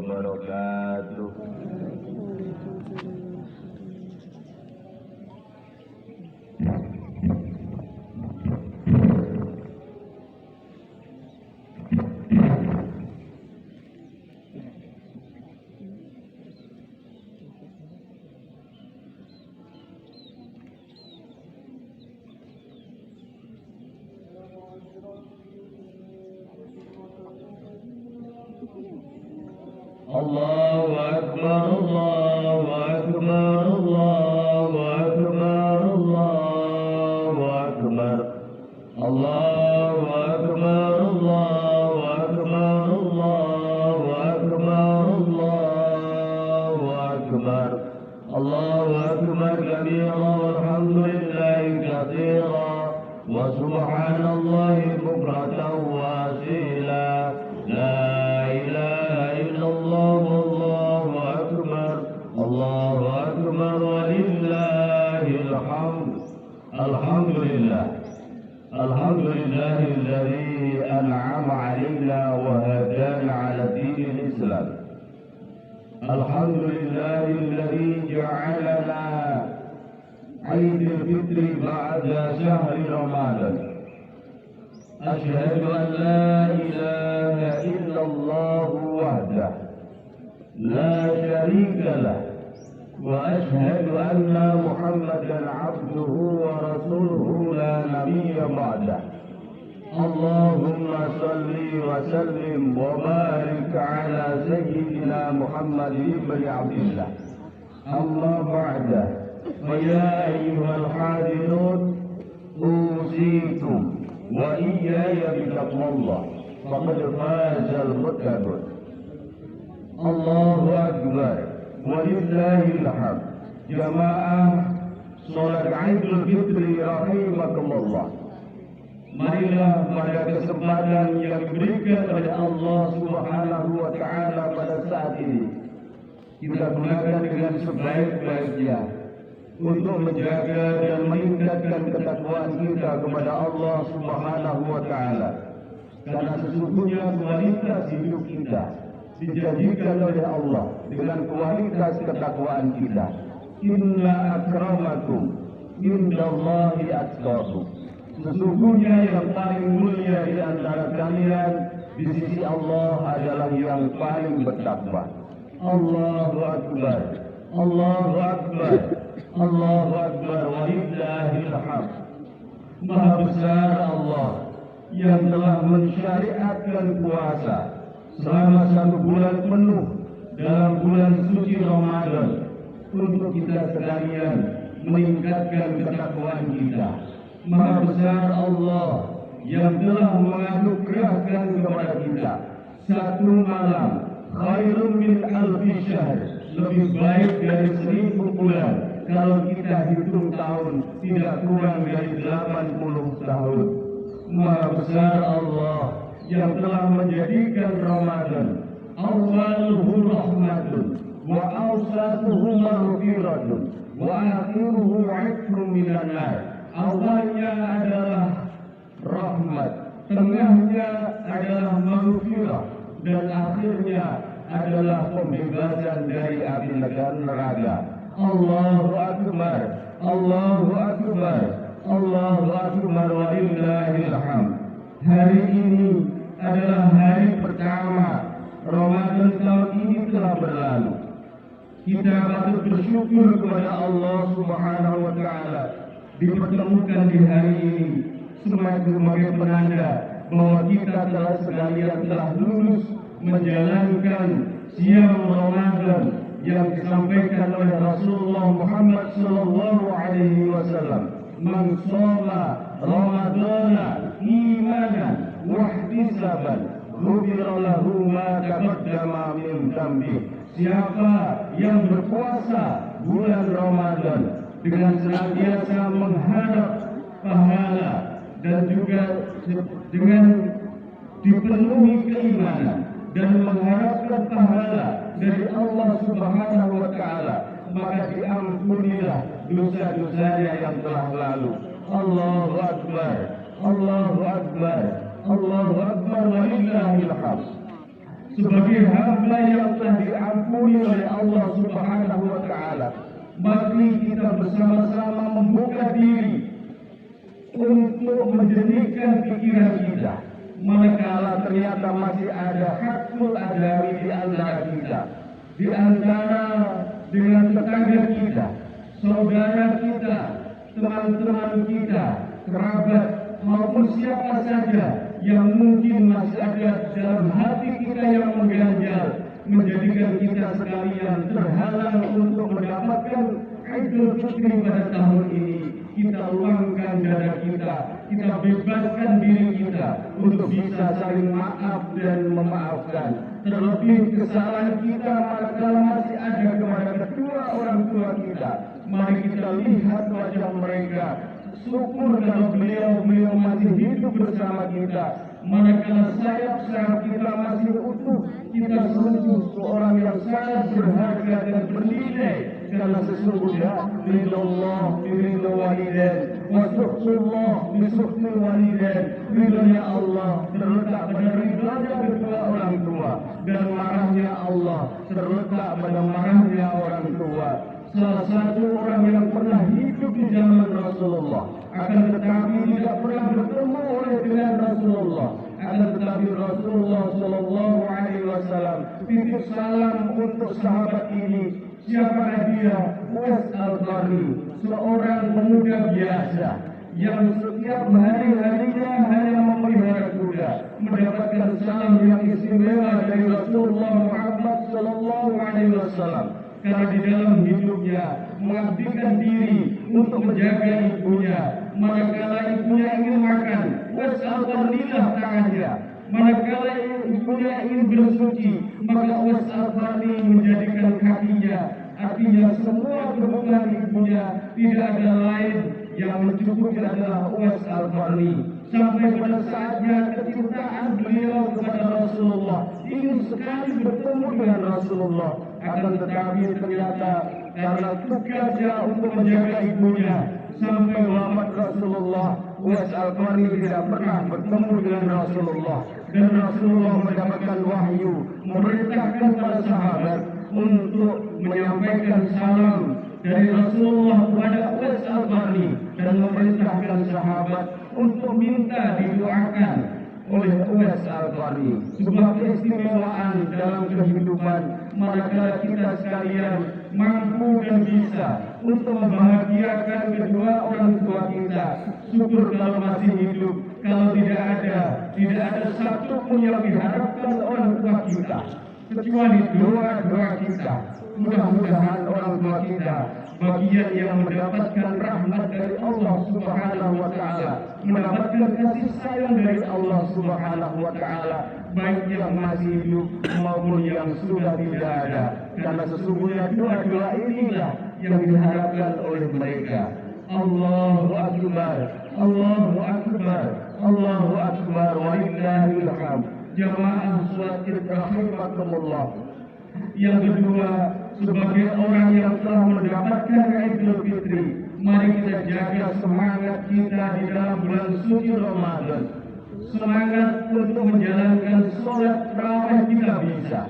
wabarakatuh. Allahu Akbar, Allahu Akbar, Allahu Akbar, Allahu Akbar, Allahu Akbar, Allahu Akbar, Allahu Akbar, Allahu Akbar, Allahu Akbar kabira walhamdulillahi katsira wa subhanallahi bukratan wa asila. La Allahu Akbar walillahil hamd. Alhamdulillah. Alhamdulillahilladzi an'ama 'alaina wa hadana 'ala dinil Islam. Alhamdulillahilladzi ja'alana 'Aidil Fitri ba'da syahri Ramadan. Asyhadu an la ilaha illallah wahdahu la syarika lahu وأشهد أن محمدا عبده ورسوله لا نبي بعده. اللهم صل وسلم وبارك على سيدنا محمد بن عبد الله. أما بعد فيا أيها الحاضرون أوصيكم وإياي بتقوى الله فقد فاز المتقون. الله أكبر walillahil hamd. Jamaah salat Idul Fitri rahimakumullah. Marilah pada kesempatan yang diberikan oleh Allah Subhanahu wa taala pada saat ini kita gunakan dengan sebaik-baiknya untuk menjaga dan meningkatkan ketakwaan kita kepada Allah Subhanahu wa taala. Karena sesungguhnya kualitas hidup kita dijanjikan oleh Allah dengan kualitas ketakwaan kita. Inna akramakum indallahi atqakum. Sesungguhnya yang paling mulia di antara kalian di sisi Allah adalah yang paling bertakwa. Allahu Akbar, Allahu Akbar, Allahu Akbar walillahil hamd. Maha besar Allah yang telah mensyariatkan puasa selama 1 bulan penuh dalam bulan suci Ramadan untuk kita sekalian meningkatkan ketakwaan kita. Maha besar Allah yang telah menganugerahkan kepada kita 1 malam khairun min alfi syahr, lebih baik dari 1000 bulan. Kalau kita hitung tahun tidak kurang dari 80 tahun. Maha besar Allah yang telah menjadikan Ramadan awwaluhu rahmatun wa awsatuhu maghfiratun wa akhiruhu 'itqun minan nar. Awalnya adalah rahmat, tengahnya adalah maghfirah, dan akhirnya adalah pembebasan dari api neraka. Allahu Akbar, Allahu Akbar, Allahu Akbar walillahil hamd. Hari ini adalah hari pertama Ramadan tahun ini telah berlalu. Kita patut bersyukur kepada Allah Subhanahu wa taala dipertemukan di hari ini sebagai penanda bahwa kita telah lulus menjalankan siam Ramadan yang disampaikan oleh Rasulullah Muhammad sallallahu alaihi wasallam. Man shoma Ramadana imanan wa ihtisaban ghufira lahu ma taqaddama min dhanbi. Siapa yang berpuasa bulan Ramadan dengan senantiasa mengharap pahala dan juga dengan dipenuhi keimanan dan mengharapkan pahala dari Allah Subhanahu wa taala, maka diampunilah dosa-dosanya yang telah lalu. Allahu Akbar, Allahu Akbar, Allahu Akbar walillahil hamd. sebagai hamba yang telah diampuni oleh Allah Subhanahu wa taala, mari kita bersama-sama membuka diri untuk menjernihkan pikiran kita. Manakala ternyata masih ada hakul adami di antara kita, di antara dengan tetangga kita, saudara kita, teman-teman kita, kerabat, maupun siapa saja yang mungkin masih ada dalam hati kita yang mengganjal, menjadikan kita sekalian terhalang untuk mendapatkan Idul Fitri pada tahun ini. Kita luangkan dada kita bebaskan diri kita untuk bisa saling maaf dan memaafkan. Terlebih kesalahan kita manakala masih ada kepada kedua orang tua kita, mari kita lihat wajah mereka. Syukur kalau beliau masih hidup bersama kita. Manakala sayap-sayap kita masih utuh, kita sungguh seorang yang sangat berharga dan bernilai, karena sesungguhnya ridallah biridha walidain wa suhullah bisuhul walidain. Ridhonya Allah terletak pada ridhonya kedua orang tua, dan marahnya Allah terletak pada marahnya orang tua. Salah satu orang yang pernah hidup di zaman Rasulullah, akan tetapi tidak pernah bertemu dengan Rasulullah, akan tetapi Rasulullah Shallallahu Alaihi Wasallam titip salam untuk sahabat ini. Siapakah dia? Uwais Al-Qarni, seorang pemuda biasa yang setiap hari-harinya hanya memelihara kuda, mendapatkan salam yang istimewa dari Rasulullah Muhammad Shallallahu Alaihi Wasallam. Karena di dalam hidupnya mengabdikan diri untuk menjaga ibunya. Manakala ibunya ingin makan, Uwais Al-Qarnilah tangannya. Manakala ibunya ingin bersuci, maka Uwais Al-Qarni menjadikan kakinya. Artinya semua kebutuhan ibunya, tidak ada lain yang mencukupi adalah Uwais Al-Qarni. Sampai pada saatnya kecintaan beliau kepada Rasulullah, ingin sekali bertemu dengan Rasulullah, akan tetapi ternyata karena tugasnya untuk menjaga ibunya, sampai wafat Rasulullah, Uwais Al-Qarni tidak pernah bertemu dengan Rasulullah. Dan Rasulullah mendapatkan wahyu, memerintahkan para sahabat untuk menyampaikan salam dari Rasulullah kepada Uwais Al-Qarni, dan memerintahkan sahabat untuk minta didoakan oleh Uwais Al-Qarni. Sebuah keistimewaan dalam kehidupan manakala kita sekalian mampu dan bisa untuk membahagiakan kedua orang tua kita. Syukur kalau masih hidup. Kalau tidak ada satu pun yang diharapkan orang tua kita kecuali doa-doa kita. Mudah-mudahan orang tua kita bagian yang mendapatkan rahmat dari Allah Subhanahu wa taala, mendapatkan kasih sayang dari Allah Subhanahu wa taala, baik yang masih hidup maupun yang sudah tidak ada. Karena sesungguhnya doa-doa inilah yang diharapkan oleh mereka. Allahu Akbar, Allahu Akbar, Allahu Akbar, walillahil hamd. Jamaah salat Id rahimakumullah. Yang kedua, sebagai orang yang telah mendapatkan Idul Fitri, mari kita jaga semangat kita di dalam bulan suci Ramadan. Semangat untuk menjalankan sholat tarawih kita bisa,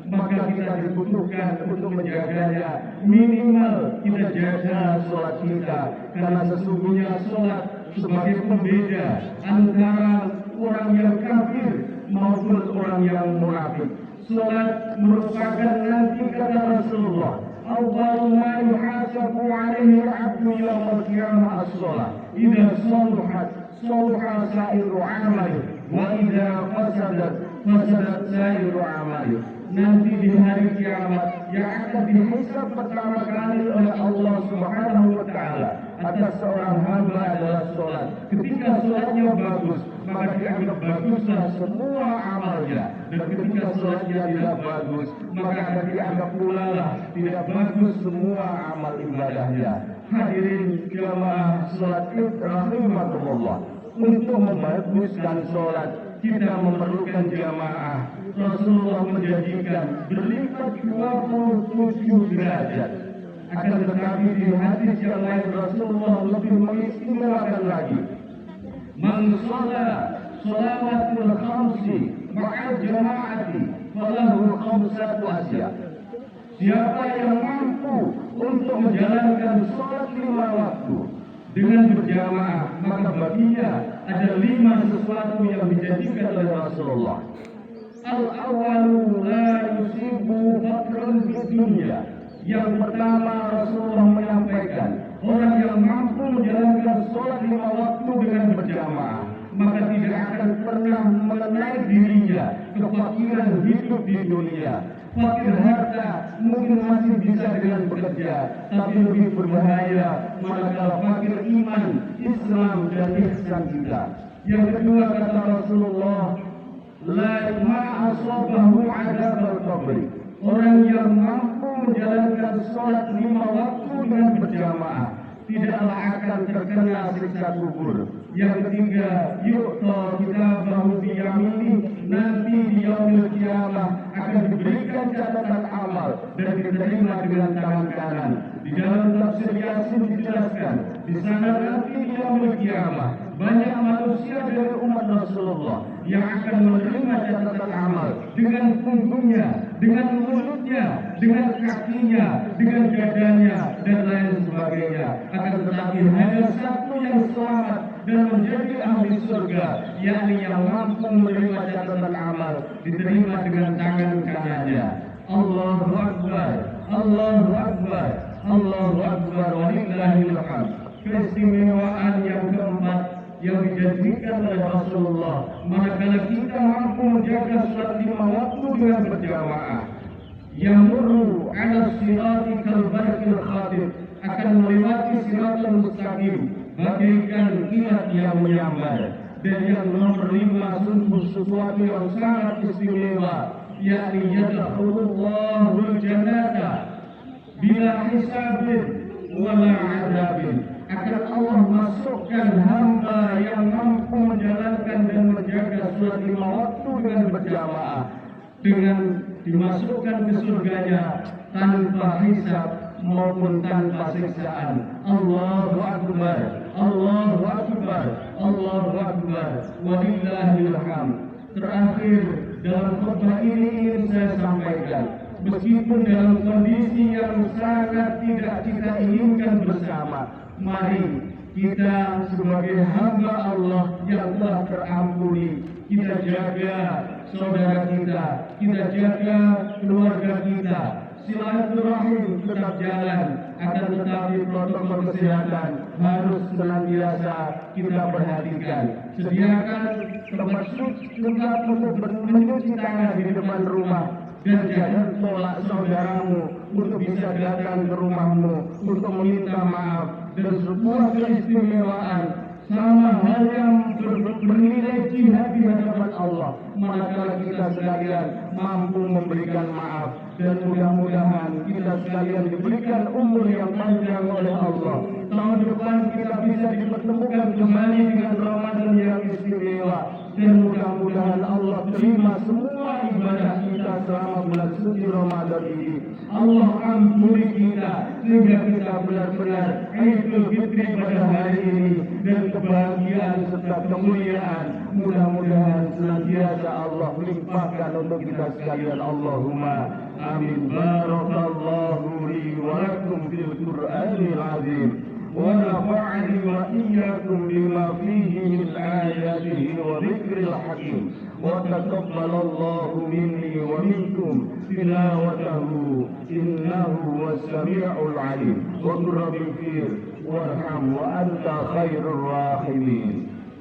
maka kita dibutuhkan untuk menjaganya. Minimal kita jaga sholat kita, karena sesungguhnya sholat sebagai pembeda antara orang yang kafir maupun orang yang munafik. Sholat merupakan nanti kata Rasulullah, awwalu ma yuhasabu alaihi al-'abdu yawmal qiyamah as-sholat. Idza shaluhat shaluha sa'iru 'amali wa idza fasadat fasadat sa'iru 'amali. Nanti di hari kiamat yang akan dihisab pertama kali oleh Allah Subhanahu wa taala atas seorang hamba adalah sholat. Ketika sholatnya bagus, maka dianggap baguslah semua amalnya. Dan ketika sholatnya tidak bagus, maka akan dianggap pula lah tidak bagus semua amal ibadahnya. Hadirin jamaah sholat Id rahimakumullah. Untuk membaguskan sholat, kita memerlukan jamaah. Rasulullah menjanjikan berlipat 27 derajat. Akan tetapi di hadis yang lain Rasulullah lebih mengistimewakan lagi. Man shalla shalawatul khamsi ma'a jama'ati falahu khamsatu asya. Siapa yang mampu untuk menjalankan sholat 5 waktu dengan berjamaah, maka baginya ada 5 sesuatu yang dijadikan oleh Rasulullah. Al-awwalu la yusibu faqran fid dunya. Yang pertama Rasulullah menyampaikan, orang yang mampu menjalankan sholat 5 waktu dengan berjamaah, maka tidak akan pernah mengenai dirinya kefakiran hidup di dunia. Fakir harta mungkin masih bisa dengan bekerja, tapi lebih berbahaya manakala fakir iman, Islam dan ihsan kita. Yang kedua kata Rasulullah, la ma'asabahu adabal qabri. Orang yang mampu menjalankan sholat 5 waktu dengan berjamaah tidaklah akan terkena siksa kubur. Yang ketiga, yu'ta kitabahu biyamini, nanti di yaumil qiyamah akan diberikan catatan amal dan diterima dengan tangan kanan. Di dalam tafsir Yasin dijelaskan, di sana nanti di yaumil qiyamah banyak manusia dari umat Rasulullah yang akan menerima catatan amal dengan punggungnya, dengan mulutnya, dengan kakinya, dengan dadanya, dan lain sebagainya. Akan tetapi hanya satu yang selamat dan menjadi ahli surga, yakni yang mampu menerima catatan amal diterima dengan tangan kanannya. Allahu Akbar, Allahu Akbar, Allahu Akbar, walillahil hamd. Keistimewaan yang keempat yang dijanjikan oleh Rasulullah, manakala kita mampu menjaga sholat 5 waktu dengan berjamaah, yamurru ala sirati kalbarqil khatib, akan melewati siratal mustaqim bagaikan kilat yang menyambar. Dan yang nomor 5 sungguh sesuatu yang sangat istimewa, yakni yadkhulullahul jannata bila hisabin wala adabin. Akan Allah masukkan hamba yang mampu menjalankan dan menjaga sholat 5 waktu dengan berjamaah, dengan dimasukkan ke surganya tanpa hisab maupun tanpa siksaan. Allahu Akbar, Allahu Akbar, Allahu Akbar, walillahil hamd. Terakhir dalam khutbah ini ingin saya sampaikan, meskipun dalam kondisi yang sangat tidak kita inginkan bersama, mari kita sebagai hamba Allah yang telah terampuni, kita jaga saudara kita jaga keluarga kita. Silaturahim tetap jalan, akan tetapi protokol kesehatan harus senantiasa kita perhatikan. Sediakan tempat untuk mencuci tangan di depan rumah, dan jangan tolak saudaramu untuk bisa datang ke rumahmu untuk meminta maaf. Dan sebuah keistimewaan sama hal yang bernilai jihad di hadapan Allah, manakala kita sekalian mampu memberikan maaf. Dan mudah-mudahan kita sekalian diberikan umur yang panjang oleh Allah. Tahun depan kita bisa dipertemukan kembali dengan Ramadan yang istimewa. Dan mudah-mudahan Allah terima semua ibadah kita selama bulan suci Ramadan ini. Allah ampuni kita sehingga kita benar-benar Idul Fitri pada hari ini, dan kebahagiaan serta kemuliaan mudah-mudahan senantiasa Allah limpahkan untuk kita sekalian. Allahumma amin. Barakallahu li wa lakum fil Qur'anil azim, wa nafa'ani wa iyyakum bima fihi min ayatihi wa dzikril hakim, wa taqabbalallahu minni wa minkum tilawatahu innahu was-sami'ul 'alim. Wa qur rabbi warham wa anta khairur rahimin.